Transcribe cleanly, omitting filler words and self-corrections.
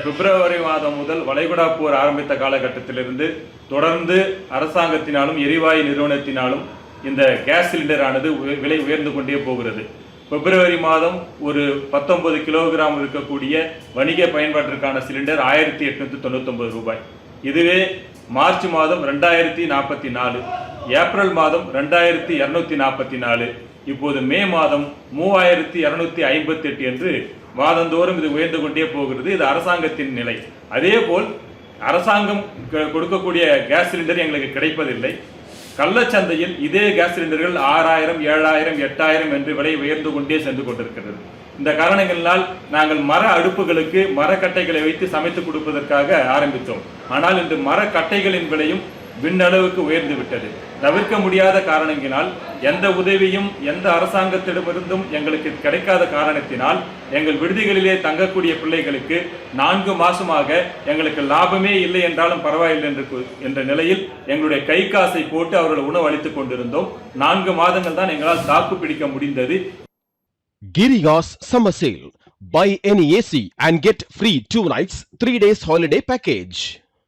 பிப்ரவரி மாதம் முதல் வளைகுடா போர் ஆரம்பித்த காலகட்டத்திலிருந்து தொடர்ந்து அரசாங்கத்தினாலும் எரிவாயு நிறுவனத்தினாலும் இந்த கேஸ் சிலிண்டர் ஆனது விலை உயர்ந்து கொண்டே போகிறது. பிப்ரவரி மாதம் ஒரு 19 கிலோகிராம் இருக்கக்கூடிய வணிக பயன்பாட்டிற்கான சிலிண்டர் 1899 ரூபாய். இதுவே மார்ச் மாதம் 2044, ஏப்ரல் மாதம் 2244, இப்போது மே மாதம் 3258 என்று மாதந்தோறும் இது உயர்ந்து கொண்டே போகிறது. இது அரசாங்கத்தின் நிலை. அதே போல் அரசாங்கம் கொடுக்கக்கூடிய கேஸ் சிலிண்டர் எங்களுக்கு கிடைப்பதில்லை. கள்ளச்சந்தையில் இதே கேஸ் சிலிண்டர்கள் 6000, 7000, 8000 என்று விலை உயர்ந்து கொண்டே சென்று கொண்டிருக்கிறது. இந்த காரணங்களினால் நாங்கள் மர அடுப்புகளுக்கு மரக்கட்டைகளை வைத்து சமைத்து கொடுப்பதற்காக ஆரம்பித்தோம். ஆனால் இன்று மரக்கட்டைகளின் விலையும் விண்ணளவுக்கு உயர்ந்து விட்டது. தவிர்க்க முடியாத காரணங்களினால் எந்த உதவியும் எந்த அரசாங்கத்திடமிருந்தும் எங்களுக்கு கிடைக்காத காரணத்தினால் எங்கள் விடுதிகளிலே தங்கக்கூடிய பிள்ளைகளுக்கு 4 மாசமாக எங்களுக்கு லாபமே இல்லை என்றாலும் பரவாயில்லை என்ற நிலையில் எங்களுடைய கை காசை போட்டு அவர்கள் உணவு அளித்துக் கொண்டிருந்தோம். 4 மாதங்கள் தான் எங்களால் தாக்கு பிடிக்க முடிந்தது. Girigas Summer Sale. Buy any AC and get free 2 nights, 3 days holiday package.